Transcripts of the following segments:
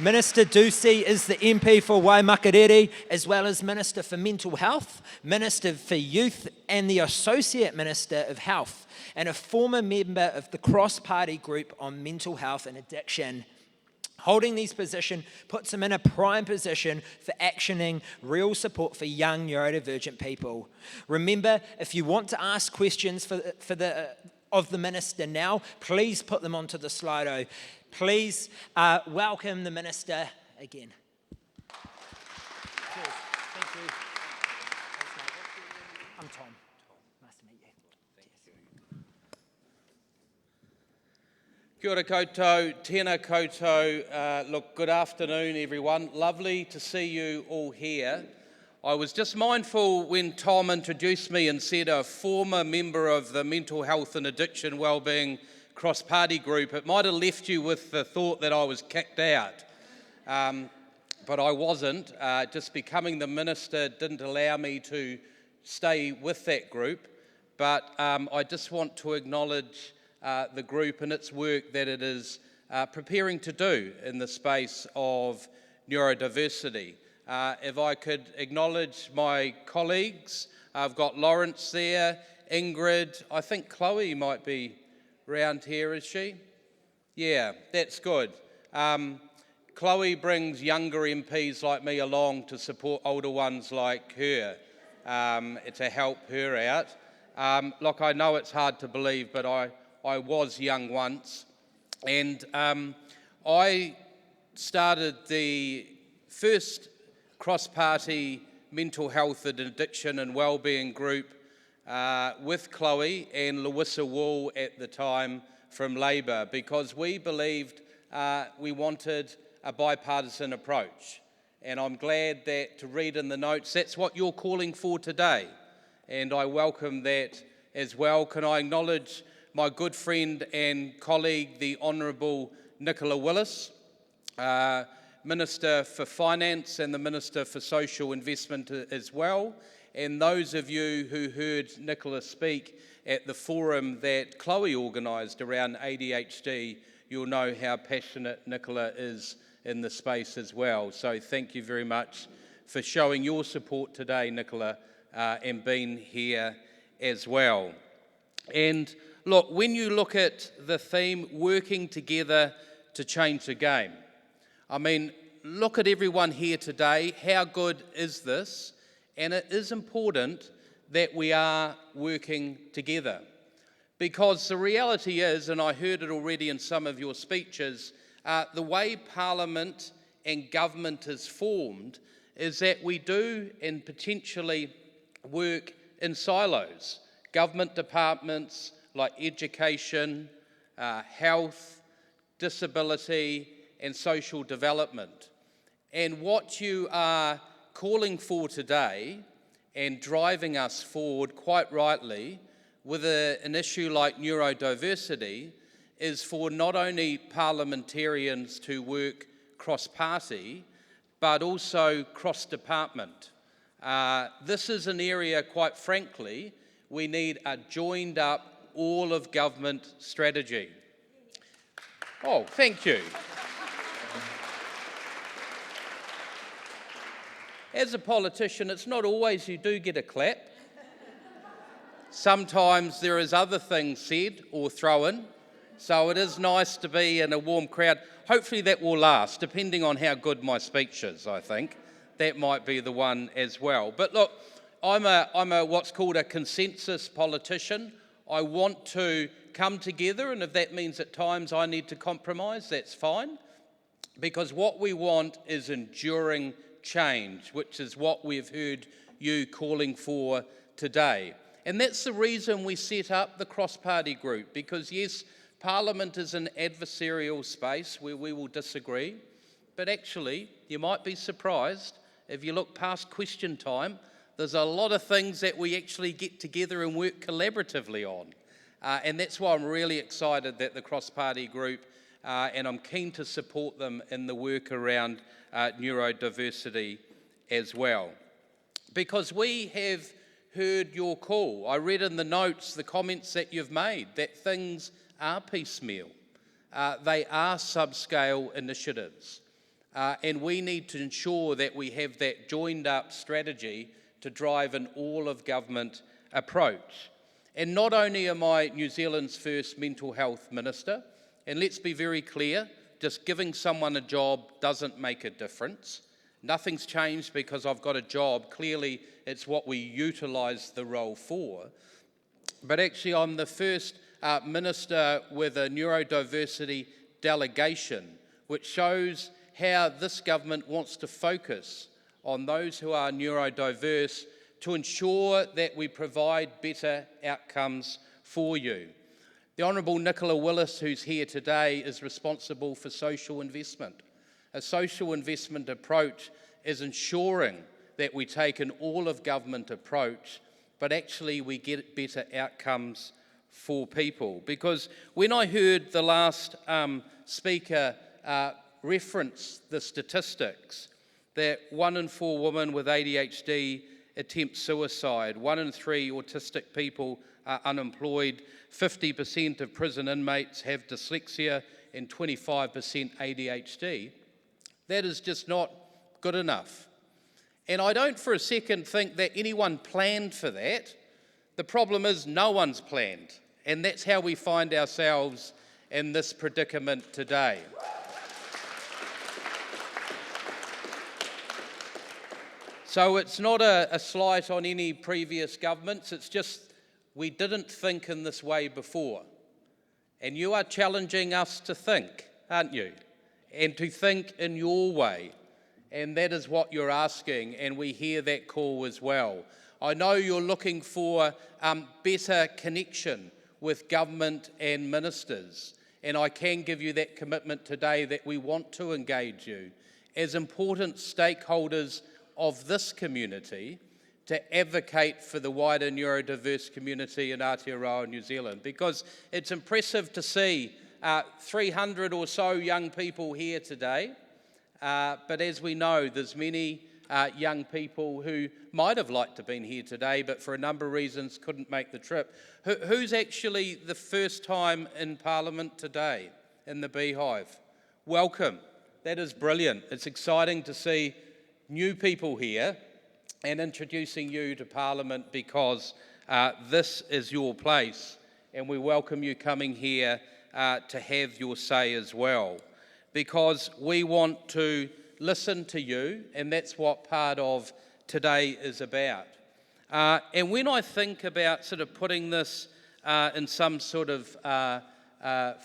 Minister Doocey is the MP for Waimakariri, as well as Minister for Mental Health, Minister for Youth, and the Associate Minister of Health, and a former member of the cross-party group on mental health and addiction. Holding these positions puts him in a prime position for actioning real support for young neurodivergent people. Remember, if you want to ask questions of the Minister now, please put them onto the Slido. Please welcome the Minister again. Cheers. Thank you. I'm Tom. Nice to meet you. Thank you. Kia ora koutou, tēnā koutou. Look, good afternoon everyone. Lovely to see you all here. I was just mindful when Tom introduced me and said a former member of the Mental Health and Addiction Wellbeing cross-party group, it might have left you with the thought that I was kicked out. But I wasn't. Just becoming the minister didn't allow me to stay with that group. But I just want to acknowledge the group and its work that it is preparing to do in the space of neurodiversity. If I could acknowledge my colleagues, I've got Lawrence there, Ingrid, I think Chlöe might be around here, is she? Yeah, that's good. Chlöe brings younger MPs like me along to support older ones like her, to help her out. Look, I know it's hard to believe, but I was young once, and I started the first cross-party mental health and addiction and wellbeing group with Chlöe and Louisa Wall at the time from Labour, because we believed we wanted a bipartisan approach. And I'm glad that, to read in the notes, that's what you're calling for today. And I welcome that as well. Can I acknowledge my good friend and colleague, the Honourable Nicola Willis, Minister for Finance and the Minister for Social Investment as well. And those of you who heard Nicola speak at the forum that Chlöe organised around ADHD, you'll know how passionate Nicola is in the space as well. So thank you very much for showing your support today, Nicola, and being here as well. And look, when you look at the theme, working together to change the game, I mean, look at everyone here today. How good is this? And it is important that we are working together, because the reality is, and I heard it already in some of your speeches, the way Parliament and government is formed is that we do and potentially work in silos. Government departments like education, health, disability, and social development. And what you are calling for today and driving us forward quite rightly with an issue like neurodiversity is for not only parliamentarians to work cross-party, but also cross-department. This is an area, quite frankly, we need a joined up all of government strategy. Oh, thank you. As a politician, it's not always you do get a clap. Sometimes there is other things said or thrown, so it is nice to be in a warm crowd. Hopefully that will last, depending on how good my speech is, I think. That might be the one as well. But look, I'm a what's called a consensus politician. I want to come together, and if that means at times I need to compromise, that's fine. Because what we want is enduring change, which is what we've heard you calling for today. And that's the reason we set up the cross-party group, because yes, Parliament is an adversarial space where we will disagree, but actually you might be surprised if you look past question time, there's a lot of things that we actually get together and work collaboratively on. And that's why I'm really excited that the cross-party group, and I'm keen to support them in the work around neurodiversity as well. Because we have heard your call. I read in the notes the comments that you've made, that things are piecemeal. They are subscale initiatives. And we need to ensure that we have that joined-up strategy to drive an all-of-government approach. And not only am I New Zealand's first mental health minister, and let's be very clear, just giving someone a job doesn't make a difference. Nothing's changed because I've got a job. Clearly, it's what we utilise the role for. But actually, I'm the first minister with a neurodiversity delegation, which shows how this government wants to focus on those who are neurodiverse to ensure that we provide better outcomes for you. The Honourable Nicola Willis, who's here today, is responsible for social investment. A social investment approach is ensuring that we take an all-of-government approach, but actually we get better outcomes for people. Because when I heard the last speaker reference the statistics, that 1 in 4 women with ADHD attempt suicide, 1 in 3 autistic people are unemployed, 50% of prison inmates have dyslexia and 25% ADHD. That is just not good enough. And I don't for a second think that anyone planned for that. The problem is no one's planned. And that's how we find ourselves in this predicament today. So it's not a slight on any previous governments, it's just we didn't think in this way before. And you are challenging us to think, aren't you? And to think in your way. And that is what you're asking, and we hear that call as well. I know you're looking for better connection with government and ministers, and I can give you that commitment today that we want to engage you as important stakeholders of this community to advocate for the wider neurodiverse community in Aotearoa, New Zealand, because it's impressive to see 300 or so young people here today, but as we know, there's many young people who might have liked to have been here today, but for a number of reasons couldn't make the trip. Who's actually the first time in Parliament today, in the Beehive? Welcome. That is brilliant. It's exciting to see new people here and introducing you to Parliament, because this is your place and we welcome you coming here to have your say as well, because we want to listen to you, and that's what part of today is about. And when I think about sort of putting this in some sort of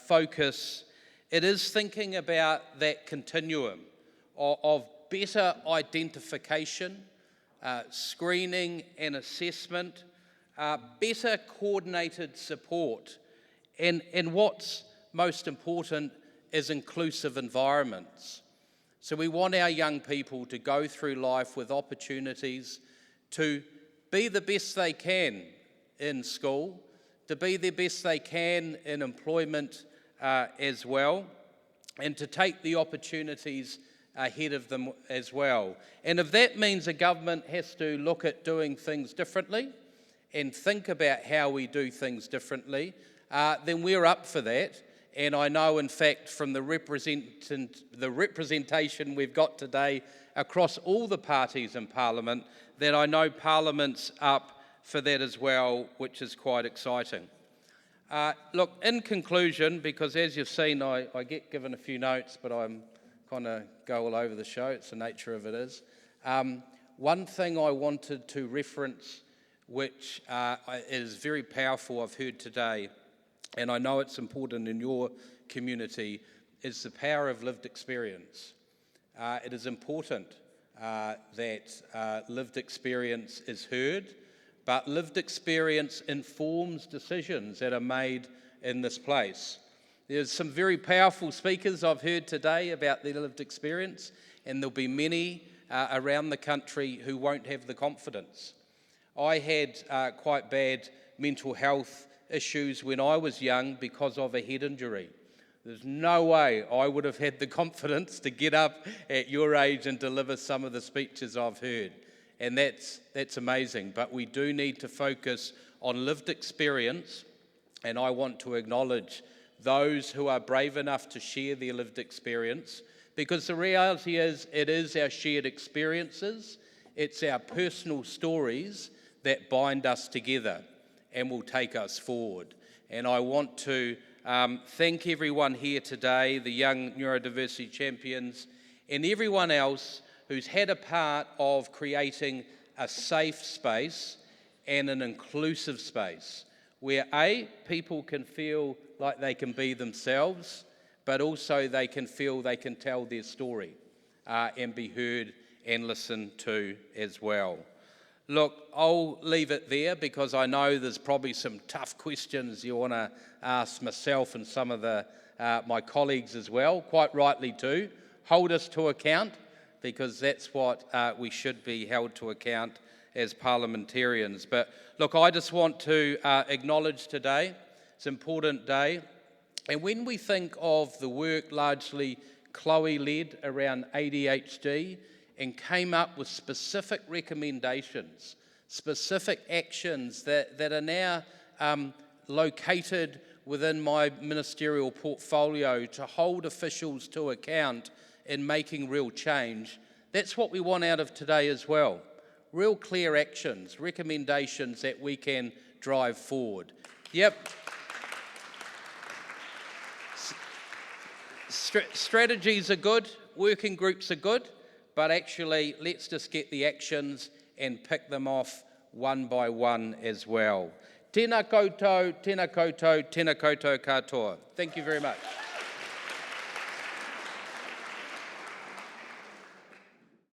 focus, it is thinking about that continuum of better identification, screening and assessment, better coordinated support, and what's most important is inclusive environments. So we want our young people to go through life with opportunities to be the best they can in school, to be the best they can in employment as well, and to take the opportunities ahead of them as well. And if that means a government has to look at doing things differently and think about how we do things differently, then we're up for that. And I know, in fact, from the representation we've got today across all the parties in Parliament, that I know Parliament's up for that as well, which is quite exciting. Look, in conclusion, because as you've seen, I get given a few notes, but I'm kind of go all over the show. It's the nature of it is. One thing I wanted to reference, which is very powerful, I've heard today, and I know it's important in your community, is the power of lived experience. It is important that lived experience is heard, but lived experience informs decisions that are made in this place. There's some very powerful speakers I've heard today about their lived experience, and there'll be many around the country who won't have the confidence. I had quite bad mental health issues when I was young because of a head injury. There's no way I would have had the confidence to get up at your age and deliver some of the speeches I've heard. And that's amazing. But we do need to focus on lived experience, and I want to acknowledge those who are brave enough to share their lived experience, Because the reality is, it is our shared experiences, it's our personal stories that bind us together and will take us forward. And I want to thank everyone here today, the Young Neurodiversity Champions, and everyone else who's had a part of creating a safe space and an inclusive space where people can feel like they can be themselves, but also they can feel they can tell their story and be heard and listened to as well. Look, I'll leave it there because I know there's probably some tough questions you want to ask myself and some of my colleagues as well, quite rightly too. Hold us to account, because that's what we should be held to account as parliamentarians. But look, I just want to acknowledge today, it's an important day, and when we think of the work largely Chlöe led around ADHD and came up with specific recommendations, specific actions that are now located within my ministerial portfolio to hold officials to account in making real change, that's what we want out of today as well. Real clear actions, recommendations that we can drive forward. Yep. Strategies are good, working groups are good, but actually let's just get the actions and pick them off one by one as well. Tēnā koutou, tēnā koutou, tēnā koutou katoa. Thank you very much.